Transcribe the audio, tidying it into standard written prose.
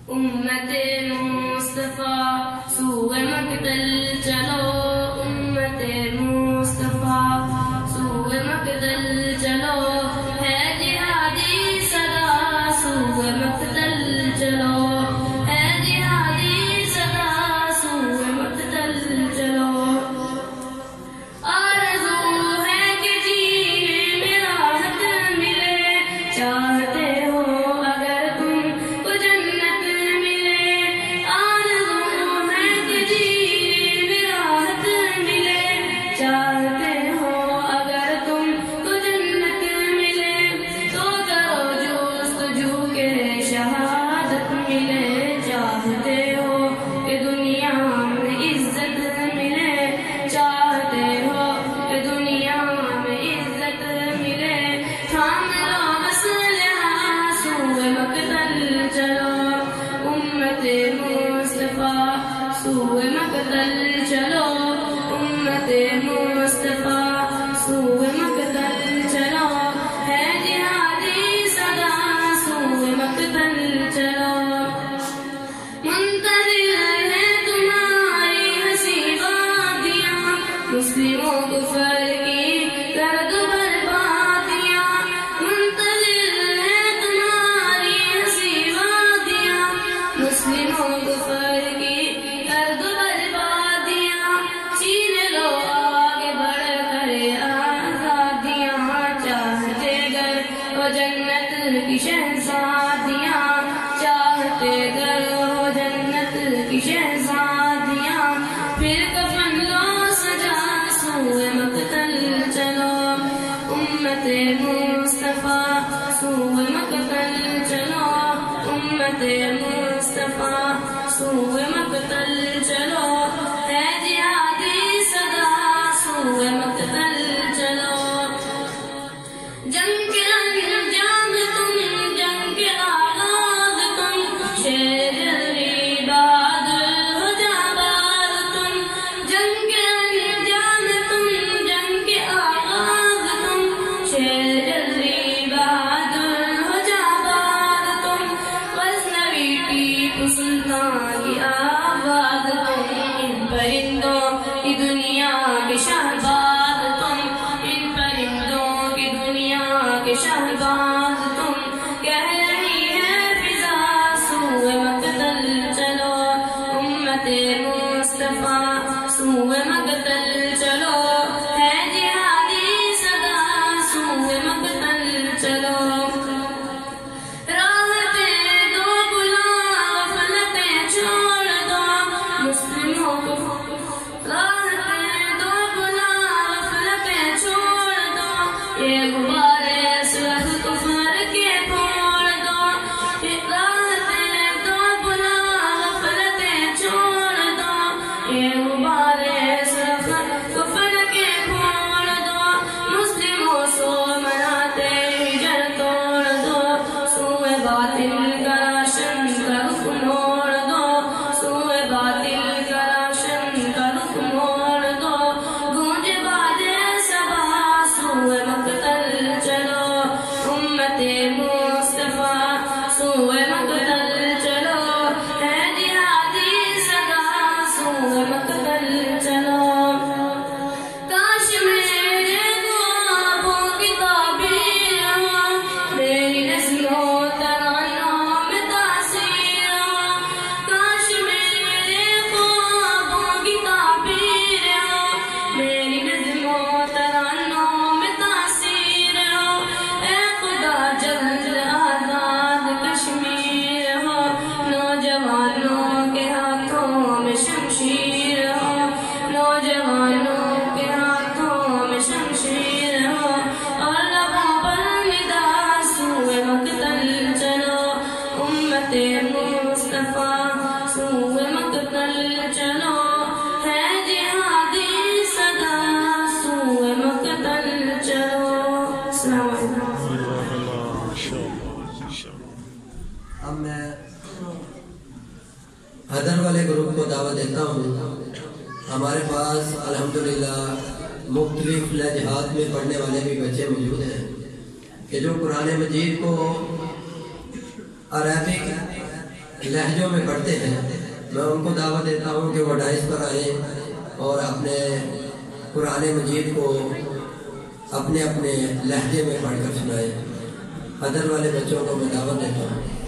امت مصطفیٰ سوئے مقتل چلو، امت مصطفیٰ سوئے مقتل چلو، ہے جہادی صدا سوئے مقتل چلو، ہے جہادی صدا سوئے مقتل چلو۔ آرزو ہے کہ جی میں راحت ملے، چاہتے ہو اگر تم کو جنت ملے، آرزو ہے کہ جی میں راحت ملے، چاہتے ہو اگر تم کو جنت ملے، تو کرو جستجو کہ شہادت ملے، چاہتے ہو کہ دنیا میں عزت ملے، چاہتے ہو کہ دنیا میں عزت ملے، تھام لو اسلحہ سوئے مقتل چلو، امت مصطفیٰ سوئے مقتل چلو، امت مصطفیٰ سوئے مقتل چلو، ہے جہادی صدا سوئے مقتل چلو۔ منتظر ہے تمہاری ہنسی وادیاں، مسلموں کفر کی درد بربادیاں، منتظر ہے تمہاری ہنسی وادیاں، مسلموں کفر کی درد بربادیاں، چھین لو آگے بڑھ کر آزادیاں، چاہتے گر وہ جنت کی شہزادیاں، چاہتے گر وہ جنت کی شہزادیاں، پھر کفن لو سجا سوئے مقتل چلو، امت مصطفیٰ سوئے مقتل چلو، امت مصطفیٰ سوئے مقتل چلو، ہے جہادی صدا سوئے مقتل چلو۔ جنگ کے انجام تم، جنگ کے آغاز تم، شیر جلوی بہادر ہو جانباز تم، جنگ کے انجام تم، جنگ کے آغاز تم، شیر جلوی بہادر ہو جانباز تم، غزنوی ٹیپو سلطان کی آواز تم، ان پرندوں کی دنیا کے شہباز تم، ان پرندوں کی دنیا کے شہباز تم، کہہ رہی ہے فضا سوئے مقتل چلو، امت مصطفیٰ سوئے مقتل چلو، ہے جہادی صدا سوئے مقتل چلو۔ راحتیں دو بلا غفلتیں چھوڑ دو مسلموں کو، راحتیں دو بلا غفلتیں چھوڑ دو، یہ غبارے سلخ کفر کے پھوڑ دو، راحتیں دو بلا غفلتیں چھوڑ دو، یہ غبارے سلخ کفر کے پھوڑ دو، مسلموں سو مناتے ہجر توڑ دو، سوئے باطل کا راشن کا رخ موڑ دو، سوئے باطل کا راشن کا رخ موڑ دو، گونج بازے صبا سوئے مقتل چلو، امت مصطفیٰ سوئے مقتل چلو، ہے جہادی صدا سوئے مقتل چلو۔ کاش میرے خوابوں کی تعبیر ہو، میری نظموں ترانوں میں تاثیر ہو، کاش میرے خوابوں کی تعبیر ہو، میری نظموں ترانوں میں تاثیر ہو، اے خدا جلد آزاد کشمیر ہو، نوجوانوں کے ہاتھوں میں شمشیر ہو، نوجوانوں کے ہاتھوں میں شمشیر ہو، اور لبوں پر ندا سوئے مقتل چلو، امت مصطفیٰ سوئے مقتل چلو، ہے جہادی صدا سوئے مقتل چلو۔ السلام علیکم۔ اب میں حیدر والے گروپ کو دعوت دیتا ہوں۔ ہمارے پاس الحمدللہ مختلف لہجات میں پڑھنے والے بھی بچے موجود ہیں کہ جو قرآن مجید کو عربک لہجوں میں پڑھتے ہیں، میں ان کو دعوت دیتا ہوں کہ وہ ڈائس پر آئیں اور اپنے قرآن مجید کو اپنے اپنے لہجے میں پڑھ کر سنائیں۔ ادر والے بچوں کو میں دعوت دیتا ہوں۔